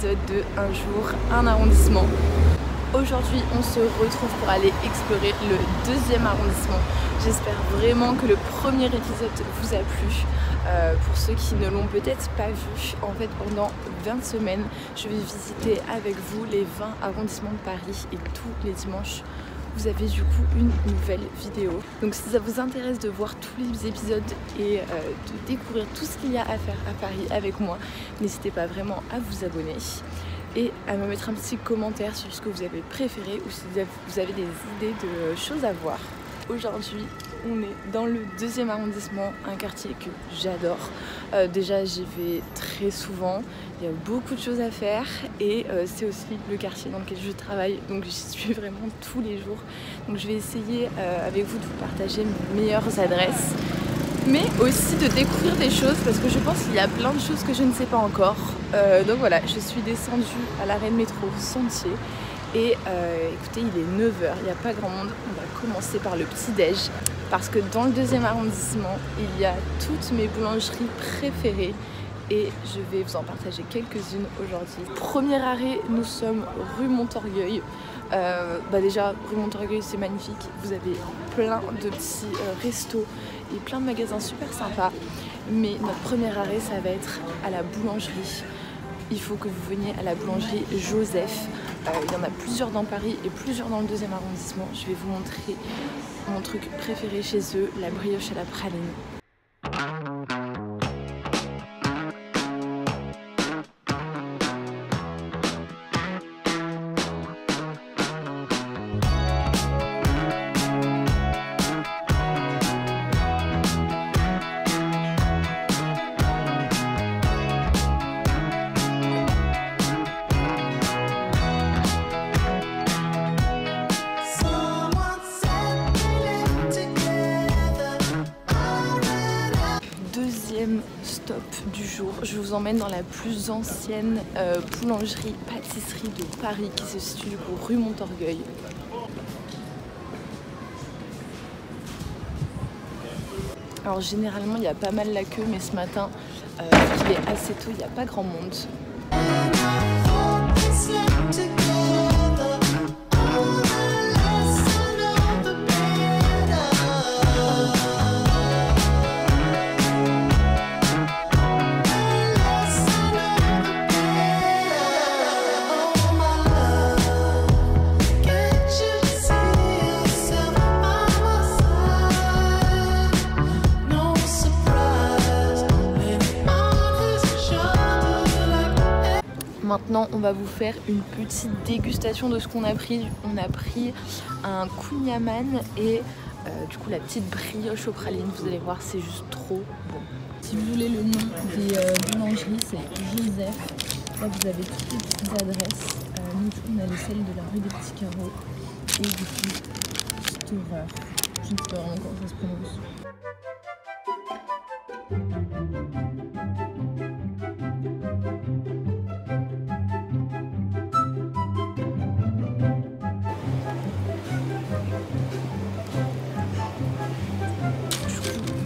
épisode de Un jour, un arrondissement. Aujourd'hui, on se retrouve pour aller explorer le deuxième arrondissement. J'espère vraiment que le premier épisode vous a plu. Pour ceux qui ne l'ont peut-être pas vu, en fait pendant 20 semaines, je vais visiter avec vous les 20 arrondissements de Paris et tous les dimanches, vous avez du coup une nouvelle vidéo. Donc si ça vous intéresse de voir tous les épisodes et de découvrir tout ce qu'il y a à faire à Paris avec moi, n'hésitez pas vraiment à vous abonner et à me mettre un petit commentaire sur ce que vous avez préféré ou si vous avez des idées de choses à voir. Aujourd'hui, on est dans le deuxième arrondissement, un quartier que j'adore. Déjà, j'y vais très souvent, il y a beaucoup de choses à faire et c'est aussi le quartier dans lequel je travaille, donc j'y suis vraiment tous les jours. Donc je vais essayer avec vous de vous partager mes meilleures adresses, mais aussi de découvrir des choses parce que je pense qu'il y a plein de choses que je ne sais pas encore. Donc voilà, je suis descendue à l'arrêt de métro Sentier. Et écoutez, il est 9 h, il n'y a pas grand monde. On va commencer par le petit-déj parce que dans le deuxième arrondissement, il y a toutes mes boulangeries préférées et je vais vous en partager quelques-unes aujourd'hui. Premier arrêt, nous sommes rue Montorgueil. Déjà, rue Montorgueil, c'est magnifique. Vous avez plein de petits restos et plein de magasins super sympas. Mais notre premier arrêt, ça va être à la boulangerie. Il faut que vous veniez à la boulangerie Joseph. Il y en a plusieurs dans Paris et plusieurs dans le deuxième arrondissement. Je vais vous montrer mon truc préféré chez eux, la brioche à la praline. Stop du jour, je vous emmène dans la plus ancienne boulangerie-pâtisserie de Paris qui se situe rue Montorgueil. Alors généralement il y a pas mal la queue, mais ce matin il est assez tôt, il n'y a pas grand monde. Maintenant, on va vous faire une petite dégustation de ce qu'on a pris. On a pris un kouign-amann et du coup la petite brioche aux pralines. Vous allez voir, c'est juste trop bon. Si vous voulez le nom des boulangeries, c'est Joseph. Là, vous avez toutes les petites adresses. Nous, on a les celles de la rue des Petits Carreaux et du coup, Storer. Je ne sais pas vraiment comment ça se prononce.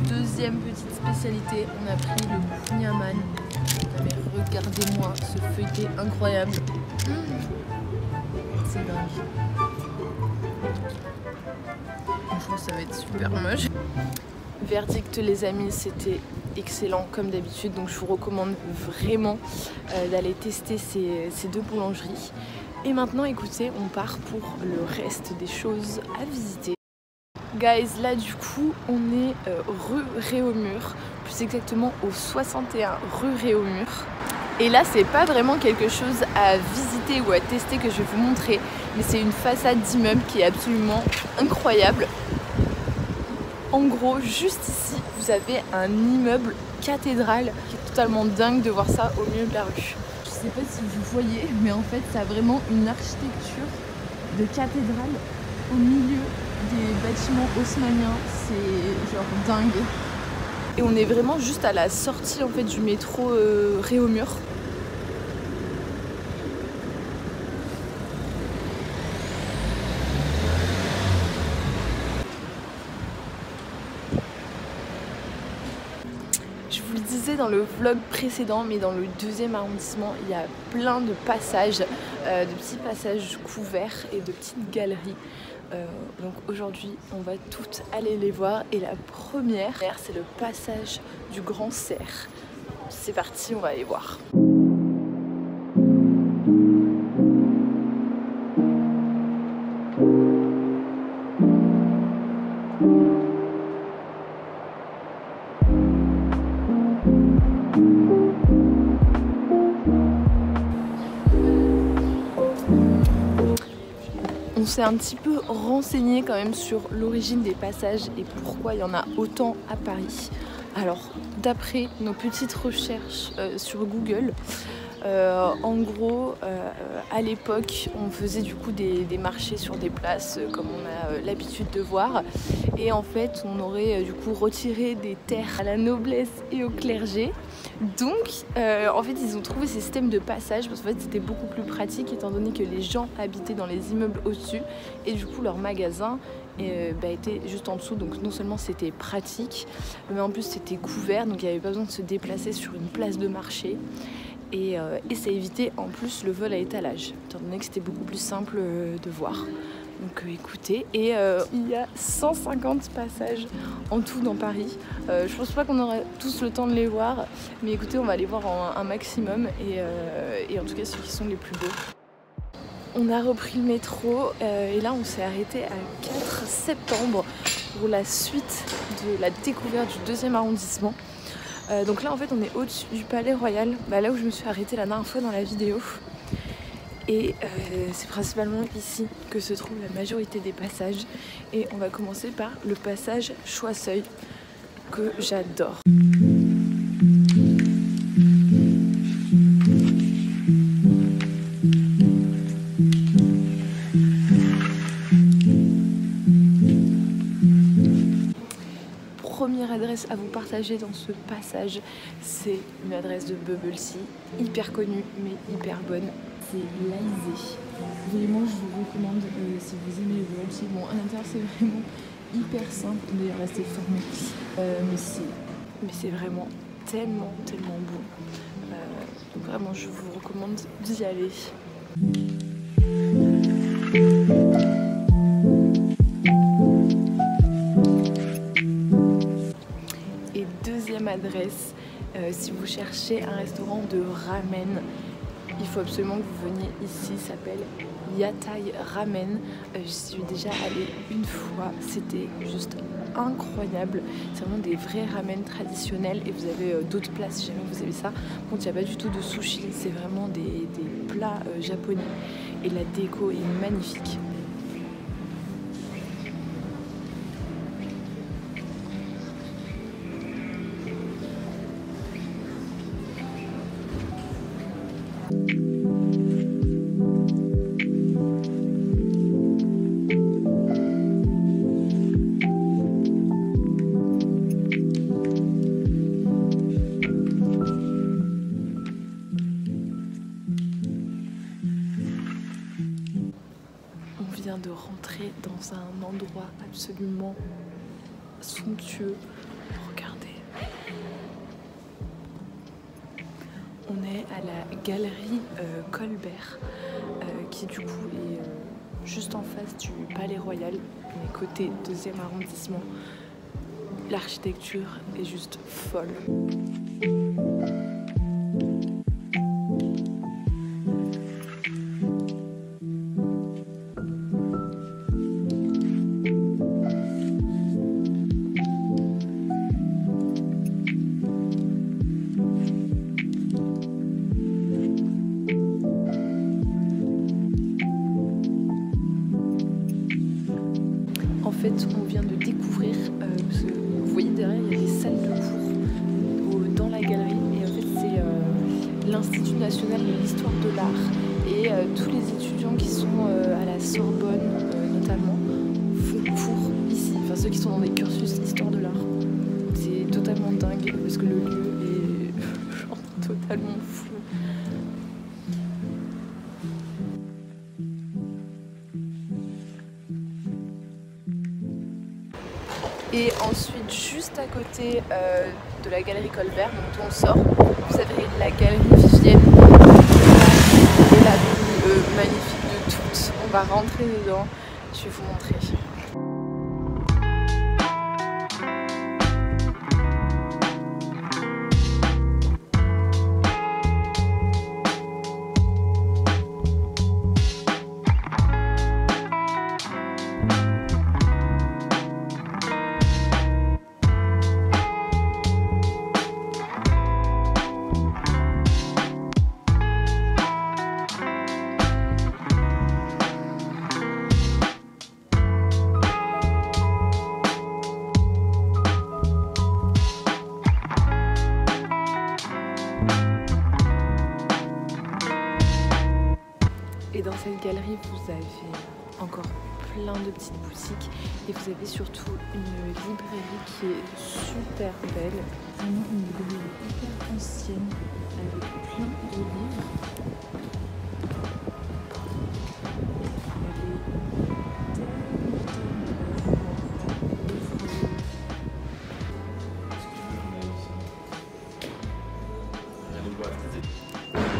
Deuxième petite spécialité, on a pris le kouign-amann. Mais regardez-moi ce feuilleté incroyable. C'est dingue. Franchement, ça va être super moche. Verdict les amis, c'était excellent comme d'habitude, donc je vous recommande vraiment d'aller tester ces deux boulangeries. Et maintenant écoutez, on part pour le reste des choses à visiter. Guys, là du coup on est rue Réaumur, plus exactement au 61 rue Réaumur. Et là c'est pas vraiment quelque chose à visiter ou à tester que je vais vous montrer, mais c'est une façade d'immeuble qui est absolument incroyable. En gros, juste ici, vous avez un immeuble cathédrale qui est totalement dingue de voir ça au milieu de la rue. Je sais pas si vous voyez, mais en fait ça a vraiment une architecture de cathédrale au milieu des bâtiments haussmanniens, c'est genre dingue. Et on est vraiment juste à la sortie en fait du métro Réaumur. disais dans le vlog précédent, mais dans le 2e arrondissement, il y a plein de passages, de petits passages couverts et de petites galeries. Donc aujourd'hui, on va toutes aller les voir. Et la première, c'est le passage du Grand Cerf. C'est parti, on va aller voir. On s'est un petit peu renseigné quand même sur l'origine des passages et pourquoi il y en a autant à Paris. Alors, d'après nos petites recherches sur Google, en gros, à l'époque, on faisait du coup des marchés sur des places comme on a l'habitude de voir. Et en fait, on aurait du coup retiré des terres à la noblesse et au clergé. Donc, en fait, ils ont trouvé ces systèmes de passage parce qu'en fait, c'était beaucoup plus pratique étant donné que les gens habitaient dans les immeubles au-dessus et du coup, leur magasin était juste en dessous. Donc, non seulement c'était pratique, mais en plus, c'était couvert. Donc, il n'y avait pas besoin de se déplacer sur une place de marché. Et ça évitait en plus le vol à étalage, étant donné que c'était beaucoup plus simple de voir. Donc écoutez, et il y a 150 passages en tout dans Paris. Je pense pas qu'on aura tous le temps de les voir, mais écoutez, on va les voir un maximum et en tout cas ceux qui sont les plus beaux. On a repris le métro et là on s'est arrêté à 4 septembre pour la suite de la découverte du 2e arrondissement. Donc là en fait on est au-dessus du Palais Royal, là où je me suis arrêtée la dernière fois dans la vidéo. Et c'est principalement ici que se trouve la majorité des passages. Et on va commencer par le passage Choiseul que j'adore. Première adresse à vous partager dans ce passage, c'est une adresse de bubble tea, hyper connue mais hyper bonne. C'est l'Alizé. Vraiment, je vous recommande si vous aimez le bubble tea. Bon, à l'intérieur, c'est vraiment hyper simple. D'ailleurs, là, c'est fermé. Mais c'est vraiment tellement bon. Donc vraiment, je vous recommande d'y aller. Et deuxième adresse, si vous cherchez un restaurant de ramen, il faut absolument que vous veniez ici, ça s'appelle Yatai Ramen. J'y suis déjà allée une fois, c'était juste incroyable. C'est vraiment des vrais ramen traditionnels et vous avez d'autres places si jamais vous avez ça. Bon, il n'y a pas du tout de sushi, c'est vraiment des plats japonais et la déco est magnifique. De rentrer dans un endroit absolument somptueux. Regardez. On est à la galerie Colbert qui du coup est juste en face du Palais Royal, mais côté 2e arrondissement. L'architecture est juste folle. On vient de découvrir, parce que vous voyez derrière il y a des salles de cours dans la galerie et en fait c'est l'Institut national de l'histoire de l'art et tous les étudiants qui sont à la Sorbonne notamment font cours ici, enfin ceux qui sont dans des cursus histoire de l'art. C'est totalement dingue parce que le lieu est genre totalement fou. Et ensuite, juste à côté de la galerie Colbert, dont on sort, vous avez la galerie Vivienne, et la plus magnifique de toutes. On va rentrer dedans, je vais vous montrer. Et dans cette galerie, vous avez encore plein de petites boutiques et vous avez surtout une librairie qui est super belle. Vraiment une librairie hyper ancienne avec plein de livres.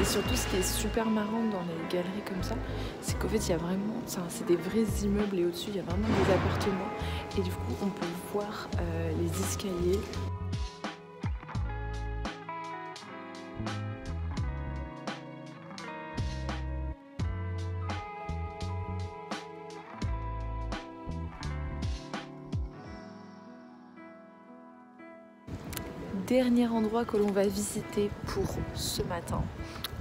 Et surtout, ce qui est super marrant dans les galeries comme ça, c'est qu'en fait, il y a vraiment, c'est des vrais immeubles et au-dessus, il y a vraiment des appartements. Et du coup, on peut voir les escaliers. Dernier endroit que l'on va visiter pour ce matin.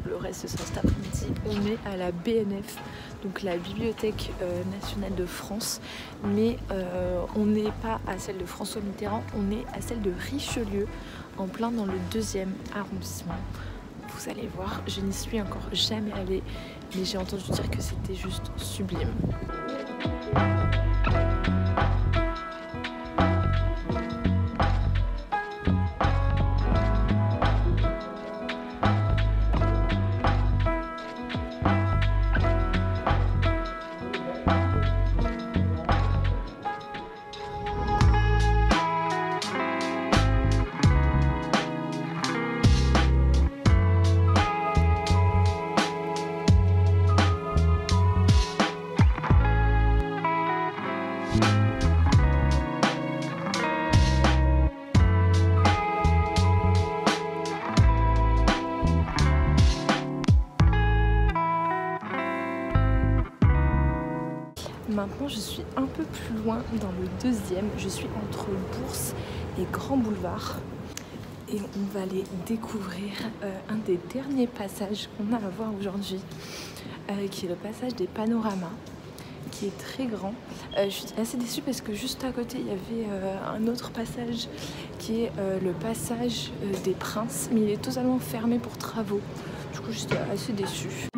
Le reste ce sera cet après-midi. On est à la BNF, donc la Bibliothèque nationale de France, mais on n'est pas à celle de François Mitterrand, on est à celle de Richelieu, en plein dans le 2e arrondissement. Vous allez voir, je n'y suis encore jamais allée, mais j'ai entendu dire que c'était juste sublime. Maintenant, je suis un peu plus loin dans le 2e. Je suis entre Bourse et Grand Boulevard. Et on va aller découvrir un des derniers passages qu'on a à voir aujourd'hui, qui est le passage des panoramas, qui est très grand. Je suis assez déçue parce que juste à côté, il y avait un autre passage qui est le passage des Princes, mais il est totalement fermé pour travaux. Du coup, j'étais assez déçue.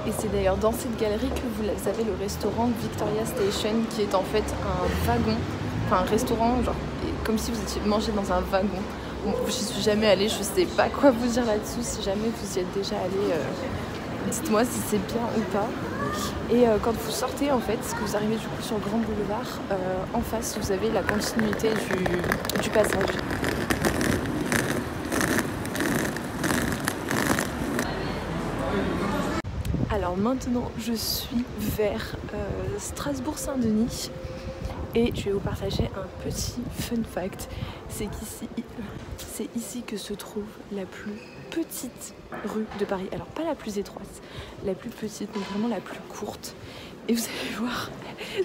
Et c'est d'ailleurs dans cette galerie que vous avez le restaurant Victoria Station, qui est en fait un wagon, enfin un restaurant genre comme si vous étiez mangé dans un wagon. Bon, j'y suis jamais allée, je sais pas quoi vous dire là-dessus. Si jamais vous y êtes déjà allé, dites-moi si c'est bien ou pas. Et quand vous sortez en fait, que vous arrivez du coup sur Grand Boulevard, en face vous avez la continuité du passage. Alors maintenant je suis vers Strasbourg-Saint-Denis et je vais vous partager un petit fun fact. C'est ici que se trouve la plus petite rue de Paris. Alors pas la plus étroite, la plus petite, donc vraiment la plus courte. Et vous allez voir,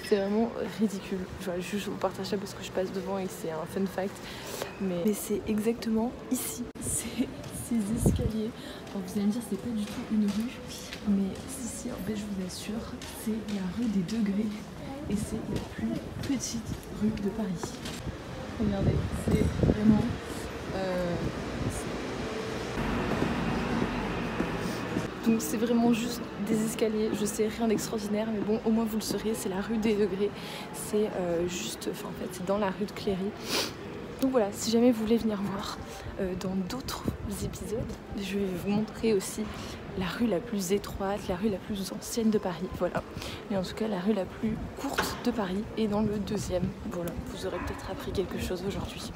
c'est vraiment ridicule. Je vais juste vous partager ça parce que je passe devant et c'est un fun fact. Mais c'est exactement ici, c'est ces escaliers. Alors vous allez me dire c'est pas du tout une rue. Mais ici, en fait, je vous assure, c'est la rue des Degrés et c'est la plus petite rue de Paris. Regardez, c'est vraiment... Donc c'est vraiment juste des escaliers, je sais, rien d'extraordinaire, mais bon, au moins vous le saurez, c'est la rue des Degrés, c'est juste, enfin en fait, c'est dans la rue de Cléry. Donc voilà, si jamais vous voulez venir voir dans d'autres épisodes, je vais vous montrer aussi la rue la plus étroite, la rue la plus ancienne de Paris, voilà. Mais en tout cas, la rue la plus courte de Paris est dans le 2e, voilà. Vous aurez peut-être appris quelque chose aujourd'hui.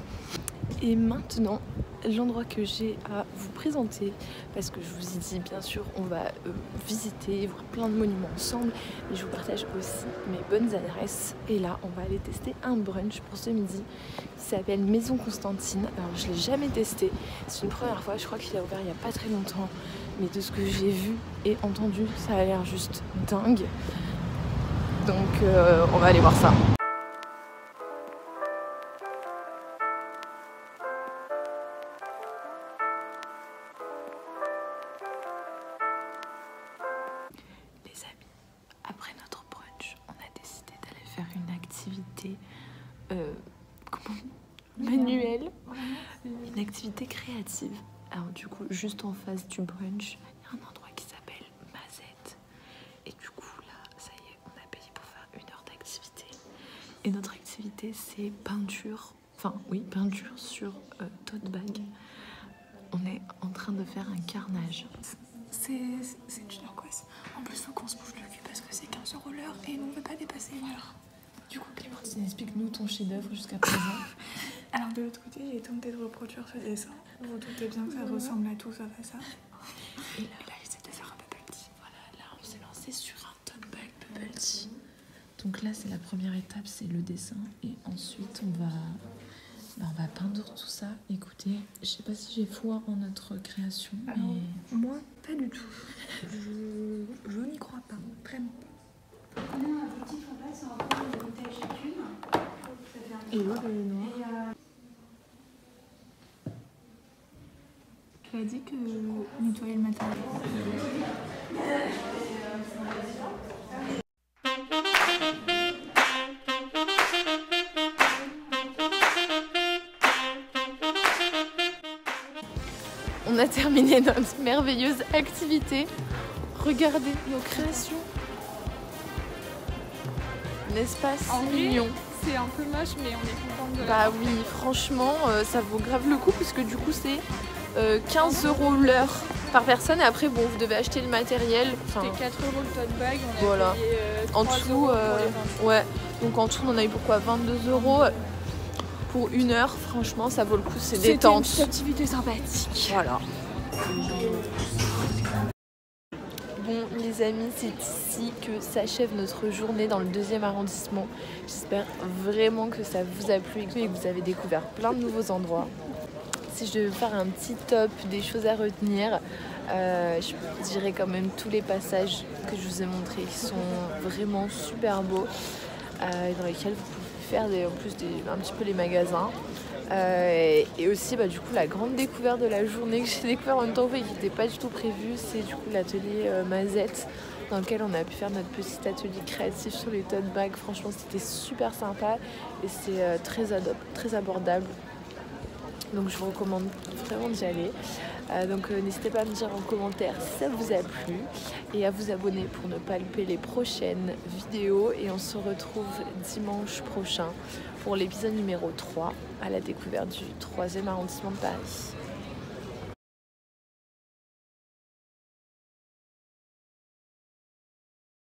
Et maintenant, l'endroit que j'ai à vous présenter, parce que je vous ai dit, bien sûr, on va visiter, voir plein de monuments ensemble, mais je vous partage aussi mes bonnes adresses. Et là, on va aller tester un brunch pour ce midi qui s'appelle Maison Constantine. Alors, je ne l'ai jamais testé, c'est une première fois, je crois qu'il a ouvert il n'y a pas très longtemps, mais de ce que j'ai vu et entendu, ça a l'air juste dingue. Donc, on va aller voir ça. Après notre brunch, on a décidé d'aller faire une activité manuelle, une activité créative. Alors du coup, juste en face du brunch, il y a un endroit qui s'appelle Mazette. Et du coup, là, ça y est, on a payé pour faire 1 heure d'activité. Et notre activité, c'est peinture, peinture sur tote bag. On est en train de faire un carnage. C'est une angoisse. En plus, faut qu'on se bouge le cul parce que c'est 15 € l'heure et nous on veut pas dépasser 1 heure. Du coup, Clémentine, explique-nous ton chef-d'œuvre jusqu'à présent. Alors, de l'autre côté, j'ai tenté de reproduire ce dessin. Vous vous doutez bien que ça ressemble à tout sauf à ça. Et là, j'essaie de faire un bubble tea. Voilà, là, on s'est lancé sur un tote bag bubble tea. Donc là, c'est la première étape, c'est le dessin. Et ensuite, on va peindre tout ça. Écoutez, je sais pas si j'ai foi en notre création. Alors, moi, pas du tout. Je n'y crois pas, vraiment pas. On a un petit format, c'est un peu de bouteille chacune. Et l'autre, elle est noire. Tu as dit que nettoyer le matériel. On a terminé notre merveilleuse activité. Regardez nos créations. N'est-ce pas si mignon? C'est un peu moche, mais on est contente de Bah oui, franchement, ça vaut grave le coup puisque du coup c'est 15 € l'heure par personne. Et après, bon, vous devez acheter le matériel. C'était 4 € le tote bag, on a voilà. payé 3 En tout, € pour les 20. ouais. Donc en tout, on en a eu pour quoi, 22 € pour 1 heure. Franchement, ça vaut le coup, c'est détente. C'était une activité sympathique. Voilà. Bon les amis, c'est ici que s'achève notre journée dans le 2e arrondissement. J'espère vraiment que ça vous a plu et que vous avez découvert plein de nouveaux endroits. Si je devais faire un petit top des choses à retenir, je dirais quand même tous les passages que je vous ai montrés qui sont vraiment super beaux, dans lesquels vous pouvez faire en plus un petit peu les magasins. Et aussi du coup la grande découverte de la journée que j'ai découvert en même temps et qui n'était pas du tout prévu, c'est du coup l'atelier Mazette dans lequel on a pu faire notre petit atelier créatif sur les tote bags. Franchement c'était super sympa et c'est très abordable, donc je vous recommande vraiment d'y aller. Donc n'hésitez pas à me dire en commentaire si ça vous a plu et à vous abonner pour ne pas louper les prochaines vidéos, et on se retrouve dimanche prochain pour l'épisode numéro 3 à la découverte du 3e arrondissement de Paris.